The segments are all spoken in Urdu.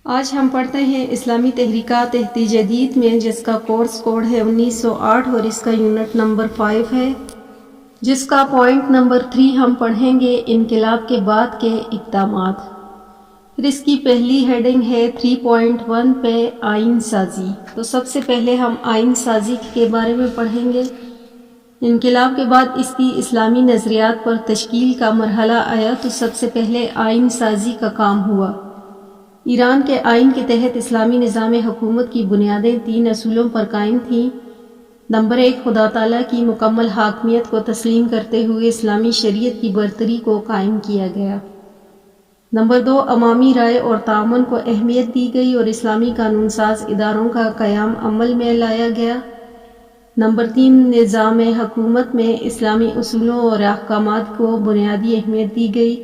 آج ہم پڑھتے ہیں اسلامی تحریکات عہد جدید میں، جس کا کورس کوڈ ہے 1908 اور اس کا یونٹ نمبر 5 ہے، جس کا پوائنٹ نمبر 3 ہم پڑھیں گے انقلاب کے بعد کے اقدامات۔ پھر اس کی پہلی ہیڈنگ ہے 3.1 پہ آئین سازی۔ تو سب سے پہلے ہم آئین سازی کے بارے میں پڑھیں گے۔ انقلاب کے بعد اس کی اسلامی نظریات پر تشکیل کا مرحلہ آیا تو سب سے پہلے آئین سازی کا کام ہوا۔ ایران کے آئین کے تحت اسلامی نظام حکومت کی بنیادیں 3 اصولوں پر قائم تھیں۔ نمبر 1، خدا تعالیٰ کی مکمل حاکمیت کو تسلیم کرتے ہوئے اسلامی شریعت کی برتری کو قائم کیا گیا۔ نمبر 2، عوامی رائے اور تعاون کو اہمیت دی گئی اور اسلامی قانون ساز اداروں کا قیام عمل میں لایا گیا۔ نمبر 3، نظام حکومت میں اسلامی اصولوں اور احکامات کو بنیادی اہمیت دی گئی،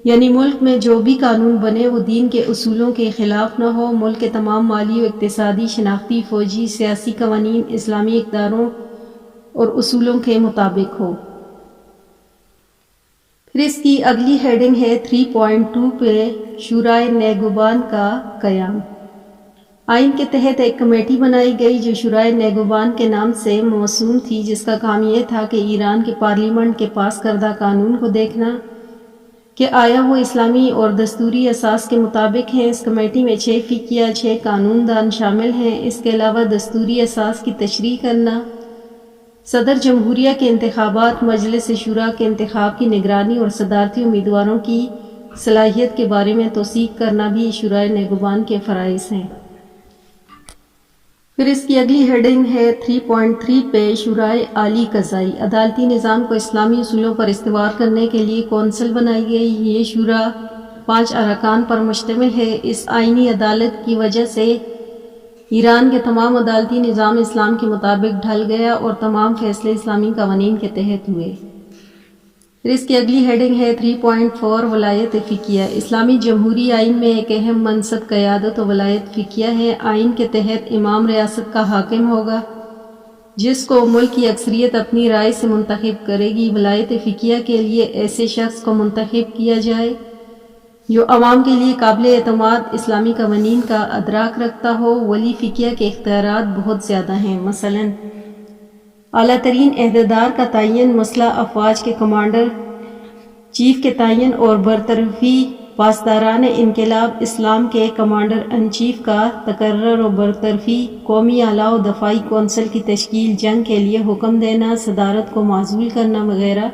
یعنی ملک میں جو بھی قانون بنے وہ دین کے اصولوں کے خلاف نہ ہو، ملک کے تمام مالی و اقتصادی، شناختی، فوجی، سیاسی قوانین اسلامی اقداروں اور اصولوں کے مطابق ہو۔ پھر اس کی اگلی ہیڈنگ ہے 3.2 پہ شورائے نگہبان کا قیام۔ آئین کے تحت ایک کمیٹی بنائی گئی جو شورائے نگہبان کے نام سے موسوم تھی، جس کا کام یہ تھا کہ ایران کے پارلیمنٹ کے پاس کردہ قانون کو دیکھنا کہ آیا وہ اسلامی اور دستوری اساس کے مطابق ہیں۔ اس کمیٹی میں 6 فقیہ، 6 قانون دان شامل ہیں۔ اس کے علاوہ دستوری اساس کی تشریح کرنا، صدر جمہوریہ کے انتخابات، مجلس شورا کے انتخاب کی نگرانی اور صدارتی امیدواروں کی صلاحیت کے بارے میں توثیق کرنا بھی شورائے نگہبان کے فرائض ہیں۔ پھر اس کی اگلی ہیڈنگ ہے 3.3 پہ شورائے عالی قضائی۔ عدالتی نظام کو اسلامی اصولوں پر استوار کرنے کے لیے کونسل بنائی گئی۔ یہ شورا 5 ارکان پر مشتمل ہے۔ اس آئینی عدالت کی وجہ سے ایران کے تمام عدالتی نظام اسلام کے مطابق ڈھل گیا اور تمام فیصلے اسلامی قوانین کے تحت ہوئے۔ پھر اس کی اگلی ہیڈنگ ہے 3.4 ولایت فقیہ۔ اسلامی جمہوری آئین میں ایک اہم منصب قیادت و ولایت فقیہ ہے۔ آئین کے تحت امام ریاست کا حاکم ہوگا، جس کو ملک کی اکثریت اپنی رائے سے منتخب کرے گی۔ ولایت فقیہ کے لیے ایسے شخص کو منتخب کیا جائے جو عوام کے لیے قابل اعتماد اسلامی قوانین کا ادراک رکھتا ہو۔ ولی فقیہ کے اختیارات بہت زیادہ ہیں، مثلاً اعلیٰ ترین عہدیدار کا تعین، مسلح افواج کے کمانڈر چیف کے تعین اور برطرفی، پاسداران انقلاب اسلام کے کمانڈر ان چیف کا تقرر و برطرفی، قومی اعلیٰ و دفاعی کونسل کی تشکیل، جنگ کے لیے حکم دینا، صدارت کو معزول کرنا وغیرہ۔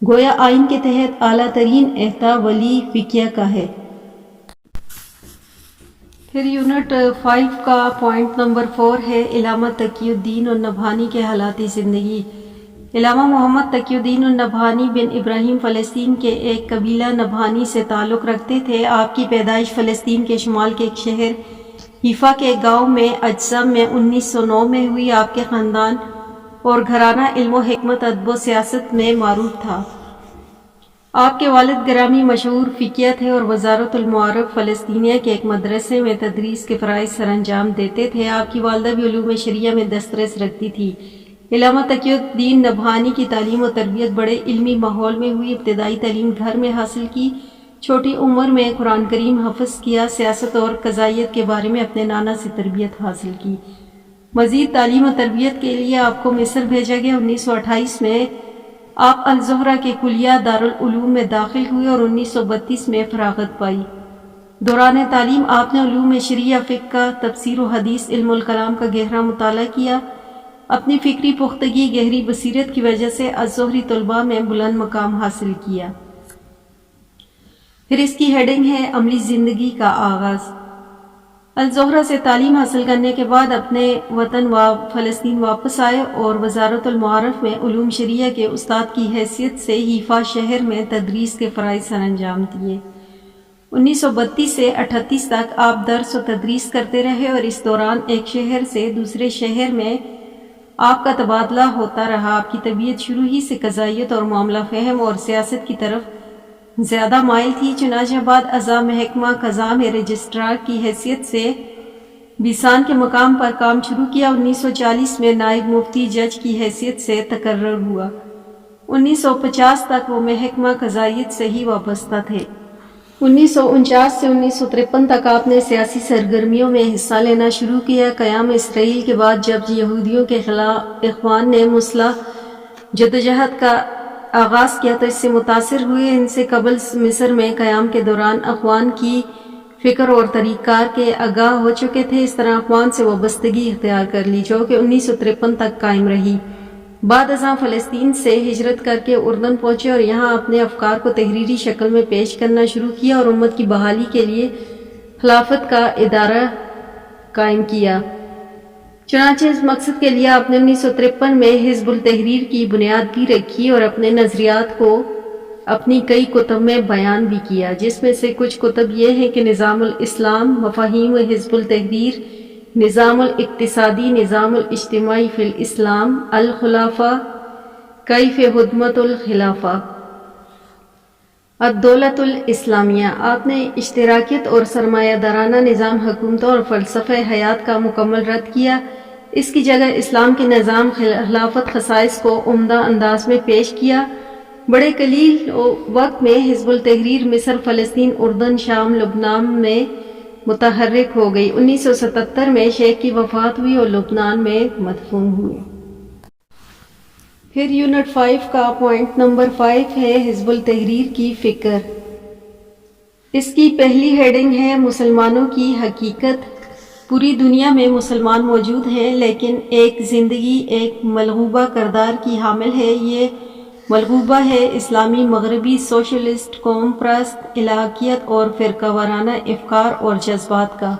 گویا آئین کے تحت اعلیٰ ترین احاطہ ولی فقیہ کا ہے۔ پھر یونٹ 5 کا پوائنٹ نمبر 4 ہے علامہ تقی الدین النبہانی کے حالات زندگی۔ علامہ محمد تقی الدین النبہانی بن ابراہیم فلسطین کے ایک قبیلہ نبہانی سے تعلق رکھتے تھے۔ آپ کی پیدائش فلسطین کے شمال کے ایک شہر حیفا کے گاؤں میں اجزم میں 1909 میں ہوئی۔ آپ کے خاندان اور گھرانہ علم و حکمت، ادب و سیاست میں معروف تھا۔ آپ کے والد گرامی مشہور فقیہ تھے اور وزارت المعارف فلسطینیہ کے ایک مدرسے میں تدریس کے فرائض سر انجام دیتے تھے۔ آپ کی والدہ بھی علوم شرعیہ میں دسترس رکھتی تھی۔ علامہ تقی الدین نبہانی کی تعلیم و تربیت بڑے علمی ماحول میں ہوئی۔ ابتدائی تعلیم گھر میں حاصل کی، چھوٹی عمر میں قرآن کریم حفظ کیا، سیاست اور قضائیت کے بارے میں اپنے نانا سے تربیت حاصل کی۔ مزید تعلیم و تربیت کے لیے آپ کو مصر بھیجا گیا۔ 1928 میں آپ الزہرہ کے کلیہ دارالعلوم میں داخل ہوئے اور 1932 میں فراغت پائی۔ دوران تعلیم آپ نے علوم شرعیہ، فقہ، تفسیر و حدیث، علم الکلام کا گہرا مطالعہ کیا۔ اپنی فکری پختگی، گہری بصیرت کی وجہ سے الزہری طلباء میں بلند مقام حاصل کیا۔ پھر اس کی ہیڈنگ ہے عملی زندگی کا آغاز۔ الزہرہ سے تعلیم حاصل کرنے کے بعد اپنے وطن فلسطین واپس آئے اور وزارت المعارف میں علوم شرعیہ کے استاد کی حیثیت سے حیفا شہر میں تدریس کے فرائض سر انجام دیے۔ 1932 سے 1938 تک آپ درس و تدریس کرتے رہے اور اس دوران ایک شہر سے دوسرے شہر میں آپ کا تبادلہ ہوتا رہا۔ آپ کی طبیعت شروع ہی سے قضائیت اور معاملہ فہم اور سیاست کی طرف زیادہ مائل تھی، چنانچہ بعد ازاں محکمہ قضاء میں رجسٹرار کی حیثیت سے بیسان کے مقام پر کام شروع کیا۔ 1940 میں نائب مفتی جج کی حیثیت سے تقرر ہوا۔ 1950 تک وہ محکمہ قضائیت سے ہی وابستہ تھے۔ 1949 سے 1953 تک آپ نے سیاسی سرگرمیوں میں حصہ لینا شروع کیا۔ قیام اسرائیل کے بعد جب یہودیوں کے خلاف اخوان نے مسلح جدوجہد کا آغاز کیا تو اس سے متاثر ہوئے۔ ان سے قبل مصر میں قیام کے دوران اخوان کی فکر اور طریقہ کار کے آگاہ ہو چکے تھے۔ اس طرح اخوان سے وابستگی اختیار کر لی جو کہ 1953 تک قائم رہی۔ بعد ازاں فلسطین سے ہجرت کر کے اردن پہنچے اور یہاں اپنے افکار کو تحریری شکل میں پیش کرنا شروع کیا اور امت کی بحالی کے لیے خلافت کا ادارہ قائم کیا۔ چنانچہ اس مقصد کے لیے آپ نے 1953 میں حزب التحریر کی بنیاد بھی رکھی اور اپنے نظریات کو اپنی کئی کتب میں بیان بھی کیا، جس میں سے کچھ کتب یہ ہیں کہ نظام الاسلام، مفاہیم حزب التحریر، نظام الاقتصادی، نظام الاجتماعی فی الاسلام، الخلافہ، کیف حدمت الخلافہ، الدولۃ الاسلامیہ۔ آپ نے اشتراکیت اور سرمایہ دارانہ نظام حکومتوں اور فلسفہ حیات کا مکمل رد کیا۔ اس کی جگہ اسلام کے نظام خلافت خصائص کو عمدہ انداز میں پیش کیا۔ بڑے قلیل وقت میں حزب التحریر مصر، فلسطین، اردن، شام، لبنان میں متحرک ہو گئی۔ 1977 میں شیخ کی وفات ہوئی اور لبنان میں مدفون ہوئے۔ پھر یونٹ 5 کا پوائنٹ نمبر 5 ہے حزب التحریر کی فکر۔ اس کی پہلی ہیڈنگ ہے مسلمانوں کی حقیقت۔ پوری دنیا میں مسلمان موجود ہیں لیکن ایک زندگی ایک ملغوبہ کردار کی حامل ہے۔ یہ ملغوبہ ہے اسلامی، مغربی، سوشلسٹ، قوم پرست، الہیات اور فرقہ وارانہ افکار اور جذبات کا۔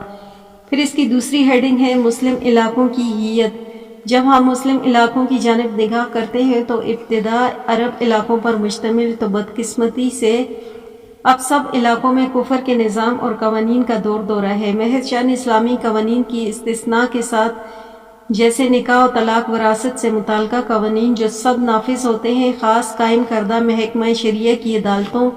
پھر اس کی دوسری ہیڈنگ ہے مسلم علاقوں کی ہیت۔ جب ہم مسلم علاقوں کی جانب نگاہ کرتے ہیں تو ابتدا عرب علاقوں پر مشتمل تو بدقسمتی سے اب سب علاقوں میں کفر کے نظام اور قوانین کا دور دورہ ہے۔ محض چند اسلامی قوانین کی استثناء کے ساتھ جیسے نکاح و طلاق، وراثت سے متعلقہ قوانین جو سب نافذ ہوتے ہیں، خاص قائم کردہ محکمہ شریعہ کی عدالتوں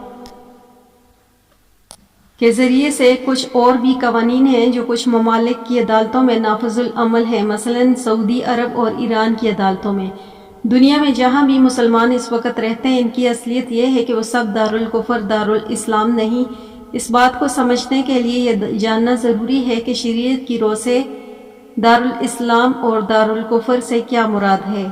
کے ذریعے سے کچھ اور بھی قوانین ہیں جو کچھ ممالک کی عدالتوں میں نافذ العمل ہیں، مثلا سعودی عرب اور ایران کی عدالتوں میں۔ دنیا میں جہاں بھی مسلمان اس وقت رہتے ہیں ان کی اصلیت یہ ہے کہ وہ سب دارالکفر، دارالاسلام نہیں۔ اس بات کو سمجھنے کے لیے یہ جاننا ضروری ہے کہ شریعت کی رو سے دارالاسلام اور دارالکفر سے کیا مراد ہے۔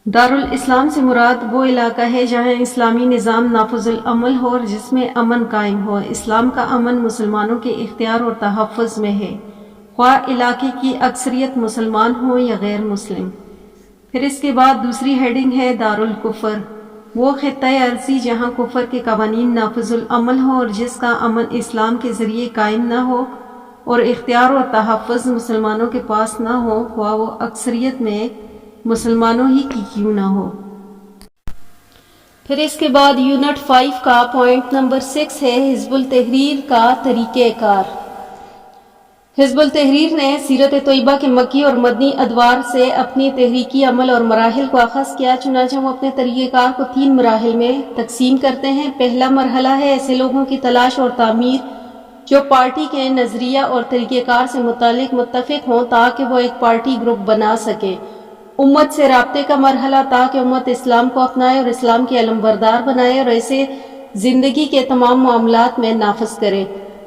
دارالاسلام سے مراد وہ علاقہ ہے جہاں اسلامی نظام نافذ العمل ہو اور جس میں امن قائم ہو۔ اسلام کا امن مسلمانوں کے اختیار اور تحفظ میں ہے، خواہ علاقے کی اکثریت مسلمان ہوں یا غیر مسلم۔ پھر اس کے بعد دوسری ہیڈنگ ہے دارالکفر، وہ خطہ ارضی جہاں کفر کے قوانین نافذ العمل ہوں اور جس کا امن اسلام کے ذریعے قائم نہ ہو اور اختیار اور تحفظ مسلمانوں کے پاس نہ ہو، خواہ وہ اکثریت میں مسلمانوں ہی کی کیوں نہ ہو۔ پھر اس کے بعد یونٹ 5 کا پوائنٹ نمبر 6 ہے حزب التحریر کا طریقہ کار۔ حزب التحریر نے سیرت طیبہ کے مکی اور مدنی ادوار سے اپنی تحریکی عمل اور مراحل کو آغاز کیا، چنانچہ وہ اپنے طریقہ کار کو 3 مراحل میں تقسیم کرتے ہیں۔ پہلا مرحلہ ہے ایسے لوگوں کی تلاش اور تعمیر جو پارٹی کے نظریہ اور طریقہ کار سے متفق ہوں تاکہ وہ ایک پارٹی گروپ بنا سکے۔ امت سے رابطے کا مرحلہ تاکہ امت اسلام کو اپنائے اور اسلام کے علمبردار بنائے اور اسے زندگی کے تمام معاملات میں نافذ کرے۔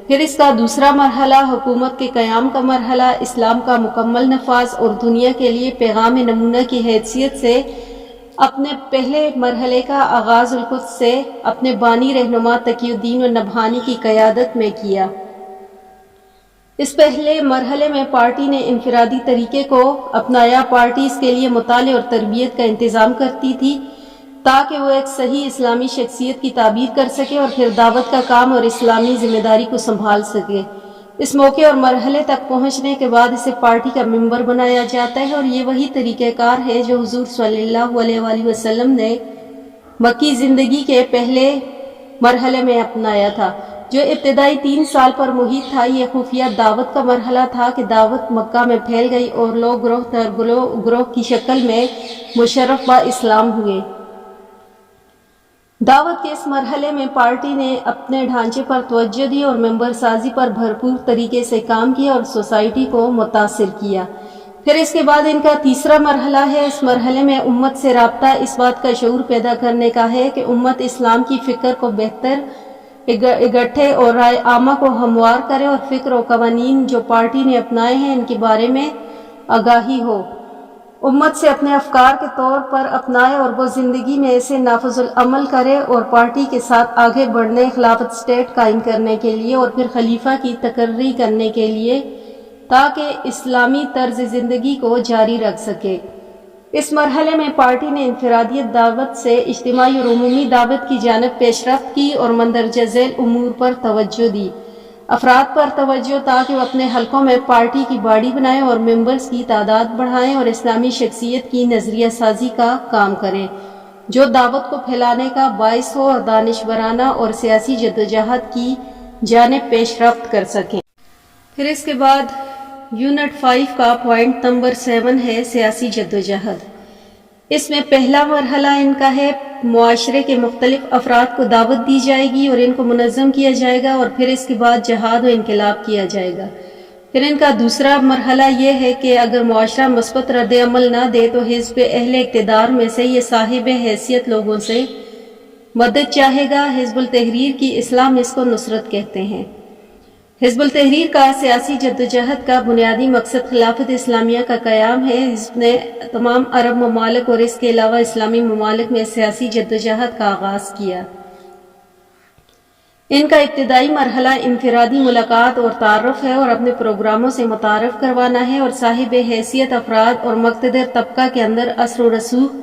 پھر اس کا دوسرا مرحلہ حکومت کے قیام کا مرحلہ، اسلام کا مکمل نفاذ اور دنیا کے لیے پیغام نمونہ کی حیثیت سے اپنے پہلے مرحلے کا آغاز القدس سے اپنے بانی رہنما تقی الدین النبہانی کی قیادت میں کیا۔ اس پہلے مرحلے میں پارٹی نے انفرادی طریقے کو اپنایا۔ پارٹی اس کے لیے مطالعے اور تربیت کا انتظام کرتی تھی تاکہ وہ ایک صحیح اسلامی شخصیت کی تعبیر کر سکے اور پھر دعوت کا کام اور اسلامی ذمہ داری کو سنبھال سکے۔ اس موقع اور مرحلے تک پہنچنے کے بعد اسے پارٹی کا ممبر بنایا جاتا ہے اور یہ وہی طریقہ کار ہے جو حضور صلی اللہ علیہ وآلہ وسلم نے مکی زندگی کے پہلے مرحلے میں اپنایا تھا جو ابتدائی 3 سال پر محیط تھا۔ یہ خفیہ دعوت کا مرحلہ تھا کہ دعوت مکہ میں پھیل گئی اور لوگ گروہ در گروہ کی شکل میں مشرف با اسلام ہوئے۔ دعوت کے اس مرحلے میں پارٹی نے اپنے ڈھانچے پر توجہ دی اور ممبر سازی پر بھرپور طریقے سے کام کیا اور سوسائٹی کو متاثر کیا۔ پھر اس کے بعد ان کا تیسرا مرحلہ ہے۔ اس مرحلے میں امت سے رابطہ اس بات کا شعور پیدا کرنے کا ہے کہ امت اسلام کی فکر کو بہتر اکٹھے اور رائے عامہ کو ہموار کرے اور فکر و قوانین جو پارٹی نے اپنائے ہیں ان کے بارے میں آگاہی ہو، امت سے اپنے افکار کے طور پر اپنائے اور وہ زندگی میں اسے نافذ العمل کرے اور پارٹی کے ساتھ آگے بڑھنے، خلافت اسٹیٹ قائم کرنے کے لیے اور پھر خلیفہ کی تقرری کرنے کے لیے تاکہ اسلامی طرز زندگی کو جاری رکھ سکے۔ اس مرحلے میں پارٹی نے انفرادیت دعوت سے اجتماعی اور عمومی دعوت کی جانب پیش رفت کی اور مندرجہ ذیل امور پر توجہ دی، افراد پر توجہ تاکہ وہ اپنے حلقوں میں پارٹی کی باڑی بنائیں اور ممبرز کی تعداد بڑھائیں اور اسلامی شخصیت کی نظریہ سازی کا کام کریں جو دعوت کو پھیلانے کا باعث ہو اور دانشورانہ اور سیاسی جدوجہد کی جانب پیش رفت کر سکیں۔ پھر اس کے بعد یونٹ 5 کا پوائنٹ نمبر 7 ہے سیاسی جدوجہد۔ اس میں پہلا مرحلہ ان کا ہے معاشرے کے مختلف افراد کو دعوت دی جائے گی اور ان کو منظم کیا جائے گا اور پھر اس کے بعد جہاد و انقلاب کیا جائے گا۔ پھر ان کا دوسرا مرحلہ یہ ہے کہ اگر معاشرہ مثبت رد عمل نہ دے تو حزب اہل اقتدار میں سے یہ صاحب حیثیت لوگوں سے مدد چاہے گا۔ حزب التحریر کی اصطلاح میں اس کو نصرت کہتے ہیں۔ حزب التحریر کا سیاسی جدوجہد کا بنیادی مقصد خلافت اسلامیہ کا قیام ہے۔ اس نے تمام عرب ممالک اور اس کے علاوہ اسلامی ممالک میں سیاسی جدوجہد کا آغاز کیا۔ ان کا ابتدائی مرحلہ انفرادی ملاقات اور تعارف ہے اور اپنے پروگراموں سے متعارف کروانا ہے اور صاحب حیثیت افراد اور مقتدر طبقہ کے اندر اثر و رسوخ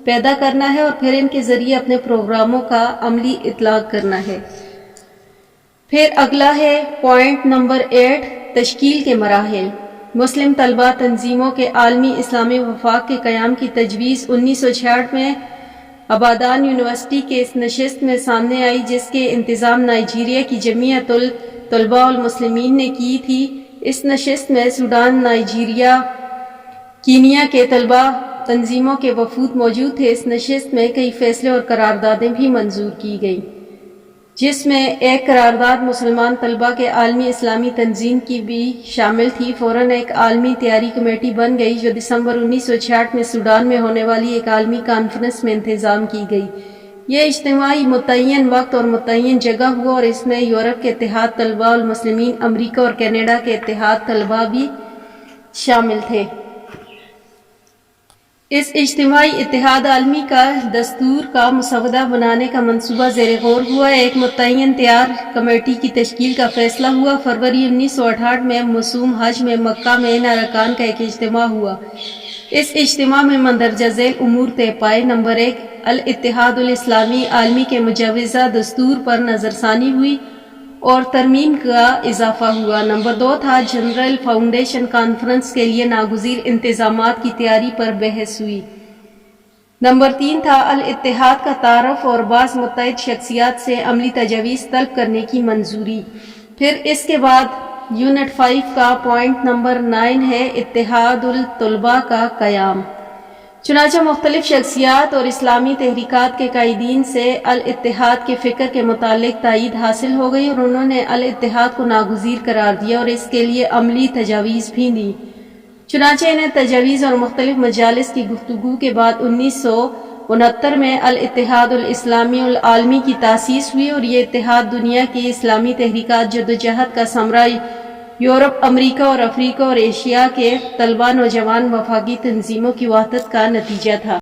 پیدا کرنا ہے اور پھر ان کے ذریعے اپنے پروگراموں کا عملی اطلاق کرنا ہے۔ پھر اگلا ہے پوائنٹ نمبر 8 تشکیل کے مراحل۔ مسلم طلبہ تنظیموں کے عالمی اسلامی وفاق کے قیام کی تجویز 1966 میں آبادان یونیورسٹی کے اس نشست میں سامنے آئی جس کے انتظام نائجیریا کی جمعیت الطلباء المسلمین نے کی تھی۔ اس نشست میں سوڈان، نائجیریا، کینیا کے طلبہ تنظیموں کے وفود موجود تھے۔ اس نشست میں کئی فیصلے اور قراردادیں بھی منظور کی گئیں، جس میں ایک قرارداد مسلمان طلبہ کے عالمی اسلامی تنظیم کی بھی شامل تھی۔ فوراً ایک عالمی تیاری کمیٹی بن گئی جو دسمبر 1966 میں سوڈان میں ہونے والی ایک عالمی کانفرنس میں انتظام کی گئی۔ یہ اجتماعی متعین وقت اور متعین جگہ ہوا اور اس میں یورپ کے اتحاد طلباء المسلمین، امریکہ اور کینیڈا کے اتحاد طلباء بھی شامل تھے۔ اس اجتماعی اتحاد عالمی کا دستور کا مسودہ بنانے کا منصوبہ زیر غور ہوا۔ ایک متعین تیار کمیٹی کی تشکیل کا فیصلہ ہوا۔ فروری 1968 میں موسم حج میں مکہ میں ان ارکان کا ایک اجتماع ہوا۔ اس اجتماع میں مندرجہ ذیل امور طے پائے۔ نمبر 1 الاتحاد الاسلامی عالمی کے مجوزہ دستور پر نظر ثانی ہوئی اور ترمیم کا اضافہ ہوا۔ نمبر 2 تھا جنرل فاؤنڈیشن کانفرنس کے لیے ناگزیر انتظامات کی تیاری پر بحث ہوئی۔ نمبر 3 تھا الاتحاد کا تعارف اور بعض متعدد شخصیات سے عملی تجاویز طلب کرنے کی منظوری۔ پھر اس کے بعد یونٹ 5 کا پوائنٹ نمبر 9 ہے اتحاد الطلباء کا قیام۔ چنانچہ مختلف شخصیات اور اسلامی تحریکات کے قائدین سے الاتحاد کے فکر کے متعلق تائید حاصل ہو گئی اور انہوں نے الاتحاد کو ناگزیر قرار دیا اور اس کے لیے عملی تجاویز بھی دی۔ چنانچہ انہیں تجاویز اور مختلف مجالس کی گفتگو کے بعد 1969 میں الاتحاد الاسلامی العالمی کی تاسیس ہوئی اور یہ اتحاد دنیا کی اسلامی تحریکات جدوجہد کا ثمرہ یورپ، امریکہ اور افریقہ اور ایشیا کے طلباء، نوجوان وفاقی تنظیموں کی وحدت کا نتیجہ تھا۔